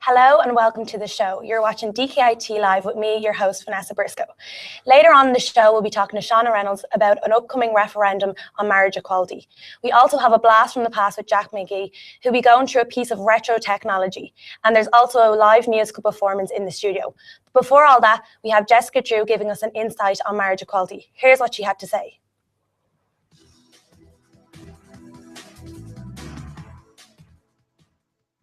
Hello and welcome to the show. You're watching Dkit Live with me, your host, Vanessa Briscoe. Later on in the show, we'll be talking to Shauna Reynolds about an upcoming referendum on marriage equality. We also have a blast from the past with Jack McGee, who'll be going through a piece of retro technology. And there's also a live musical performance in the studio. But before all that, we have Jessica Drew giving us an insight on marriage equality. Here's what she had to say.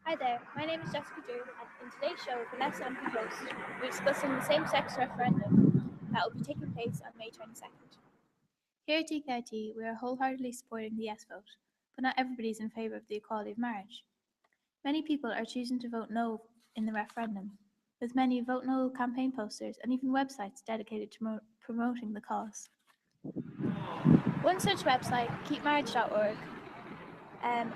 Hi there, my name is Jessica Drew, and in today's show, Vanessa and her host will be discussing the same-sex referendum that will be taking place on May 22nd. Here at Dkit, we are wholeheartedly supporting the yes vote, but not everybody is in favour of the equality of marriage. Many people are choosing to vote no in the referendum, with many vote no campaign posters and even websites dedicated to promoting the cause. One such website, keepmarriage.org,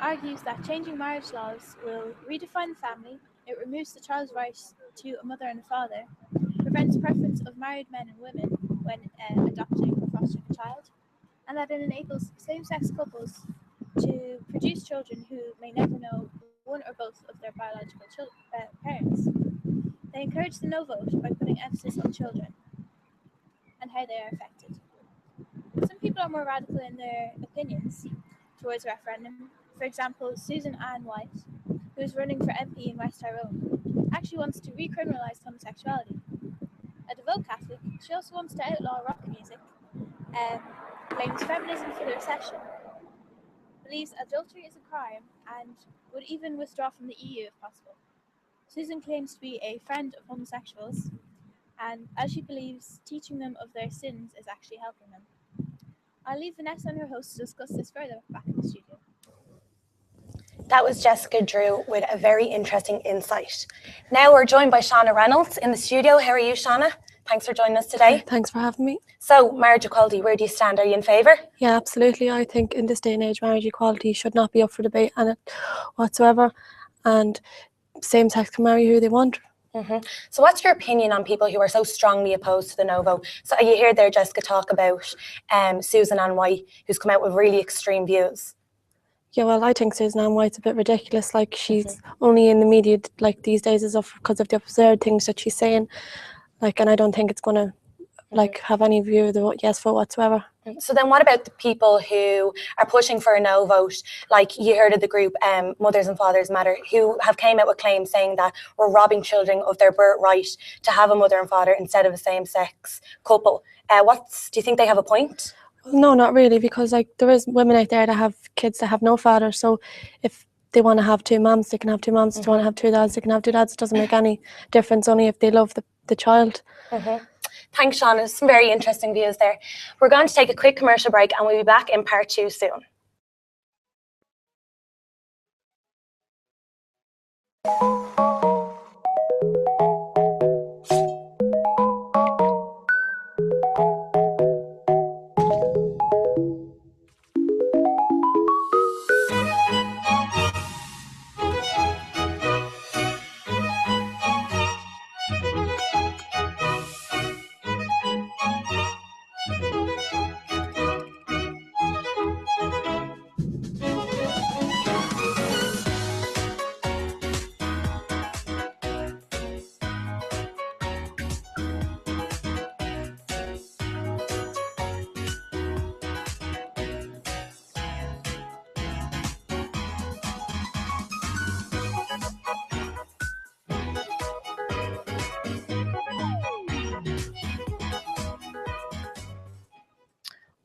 argues that changing marriage laws will redefine the family, it removes the child's rights to a mother and a father, prevents preference of married men and women when adopting or fostering a child, and that it enables same-sex couples to produce children who may never know one or both of their biological parents. They encourage the no vote by putting emphasis on children and how they are affected. Some people are more radical in their opinions towards referendum. For example, Susan Ann White, who is running for MP in West Tyrone, actually wants to recriminalise homosexuality. A devout Catholic, she also wants to outlaw rock music, blames feminism for the recession, believes adultery is a crime, and would even withdraw from the EU if possible. Susan claims to be a friend of homosexuals, and as she believes, teaching them of their sins is actually helping them. I'll leave Vanessa and her host to discuss this further back in the studio. That was Jessica Drew with a very interesting insight. Now we're joined by Shauna Reynolds in the studio. How are you, Shauna? Thanks for joining us today. Thanks for having me. So, marriage equality, where do you stand? Are you in favour? Yeah, absolutely. I think in this day and age, marriage equality should not be up for debate whatsoever, and same-sex can marry who they want. So what's your opinion on people who are so strongly opposed to the no vote? So you hear there Jessica talk about Susan Ann White, who's come out with really extreme views. Yeah, well, I think Susan Ann White's a bit ridiculous. Like, she's only in the media like these days because of the absurd things that she's saying. Like, and I don't think it's going to have any view of the yes vote whatsoever. So then what about the people who are pushing for a no vote? Like, you heard of the group Mothers and Fathers Matter, who have came out with claims saying that we're robbing children of their birthright to have a mother and father instead of a same-sex couple. Do you think they have a point? No, not really, because like there is women out there that have kids that have no father. So if they want to have two moms, they can have two moms. If they want to have two dads, they can have two dads. It doesn't make any difference, only if they love the child. Thanks, Shauna. Some very interesting views there. We're going to take a quick commercial break and we'll be back in part 2 soon.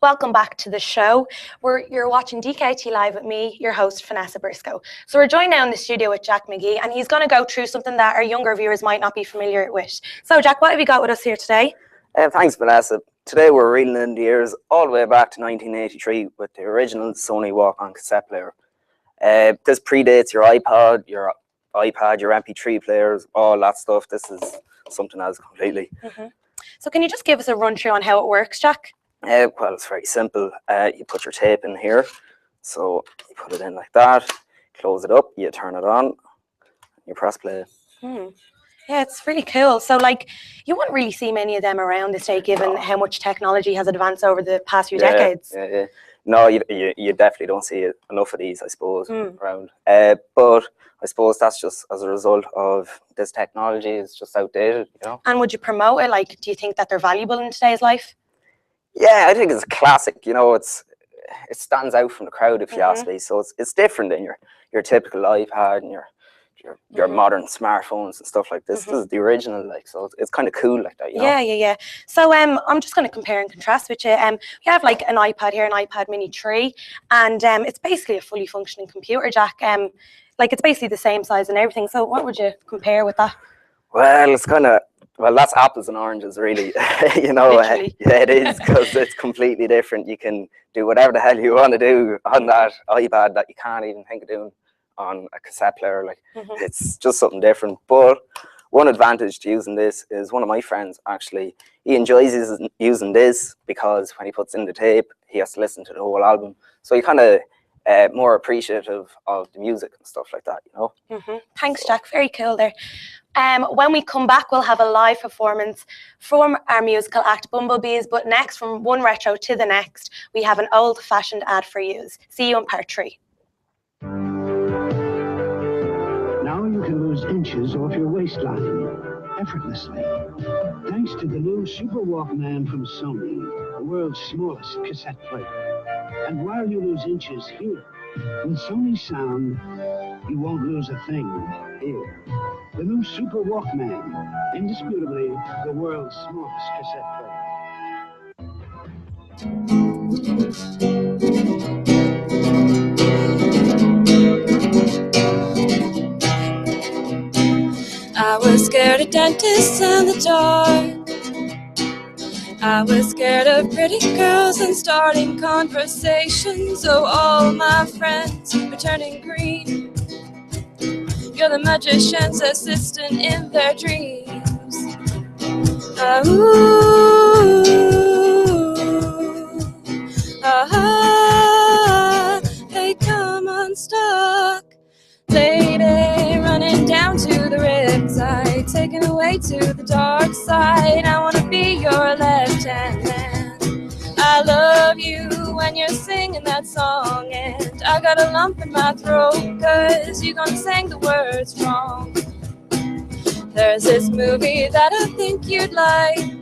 Welcome back to the show. You're watching DKT Live with me, your host, Vanessa Briscoe. So we're joined now in the studio with Jack McGee, and he's going to go through something that our younger viewers might not be familiar with. So Jack, what have you got with us here today? Thanks, Vanessa. Today we're reeling in the years all the way back to 1983 with the original Sony Walkman cassette player. This predates your iPod, your MP3 players, all that stuff. This is something else completely. So can you just give us a run through on how it works, Jack? Well, it's very simple. You put your tape in here. So you put it in like that, close it up, you turn it on, you press play. Yeah, it's really cool. So, like, you wouldn't really see many of them around this day, given how much technology has advanced over the past few decades. Yeah. No, you definitely don't see enough of these, I suppose, around. But I suppose that's just as a result of this technology is just outdated, you know. And would you promote it? Like, do you think that they're valuable in today's life? Yeah, I think it's a classic. You know, it stands out from the crowd, if you ask me. So it's different than your typical iPad and your modern smartphones and stuff like this. This is the original, like, so it's kind of cool like that, you know? Yeah. So I'm just going to compare and contrast with you. We have like an iPad here, an iPad Mini 3, and it's basically a fully functioning computer jack. Like, it's basically the same size and everything. So what would you compare with that? Well, it's kind of, well, that's apples and oranges, really. You know, Literally. yeah, it is, because it's completely different. You can do whatever the hell you want to do on that iPad that you can't even think of doing on a cassette player. Like, it's just something different. But one advantage to using this is one of my friends, actually, he enjoys using this because when he puts in the tape, he has to listen to the whole album. So he kind of more appreciative of the music and stuff like that, you know? Thanks, Jack. Very cool there. When we come back, we'll have a live performance from our musical act Bumblebees. But next, from one retro to the next, we have an old-fashioned ad for yous. See you in part 3. Now you can lose inches off your waistline effortlessly, thanks to the new Super Walkman from Sony, the world's smallest cassette player. And while you lose inches here, with Sony sound, you won't lose a thing here. The new Super Walkman, indisputably the world's smallest cassette player. I was scared of dentists and the dark. I was scared of pretty girls and starting conversations. Oh, all my friends are turning green. You're the magician's assistant in their dreams. Hey, come unstuck. Lady, running down to the riptide, taken away to the dark side. I wanna be your left-hand man. I love you when you're singing that song, and I got a lump in my throat, 'cause you gonna sing the words wrong. There's this movie that I think you'd like.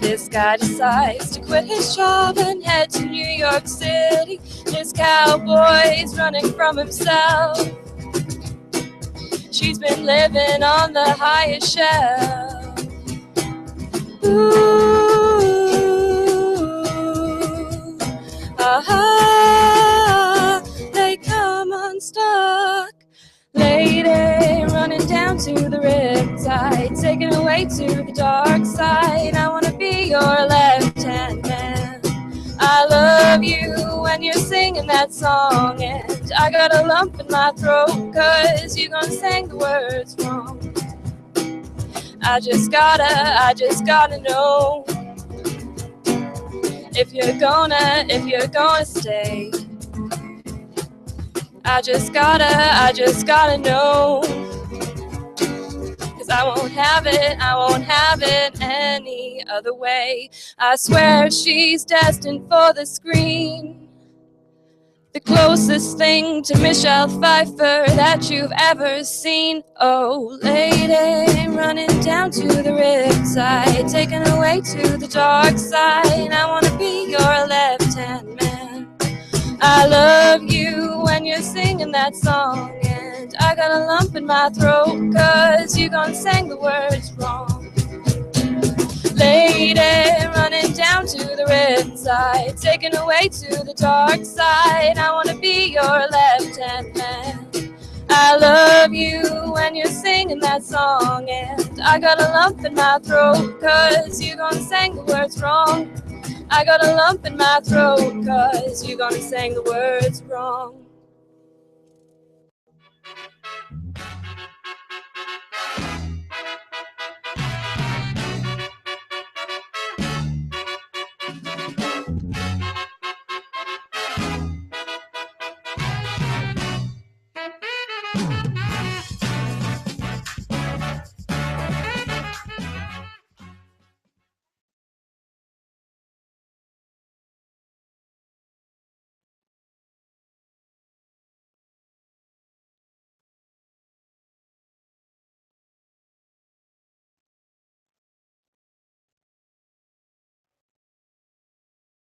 This guy decides to quit his job and head to New York City. This cowboy's running from himself. She's been living on the highest shelf. They come unstuck. Lady, running down to the riptide, taken away to the dark side. I wanna be your left-hand man. I love you when you're singing that song, and I got a lump in my throat, 'cause you gonna sing the words wrong. I just gotta know if you're gonna stay. I just gotta know, 'cause I won't have it any other way. I swear she's destined for the screen, the closest thing to Michelle Pfeiffer that you've ever seen. Oh, lady, running down to the riptide, taken away to the dark side. I wanna be your left-hand man. I love you when you're singing that song, and I got a lump in my throat, 'cause you gonna sing the words wrong. Lady, running down to the riptide, taken away to the dark side. I wanna be your left-hand man. I love you when you're singing that song, and I got a lump in my throat, 'cause you gonna sing the words wrong. I got a lump in my throat, 'cause you gonna sing the words wrong.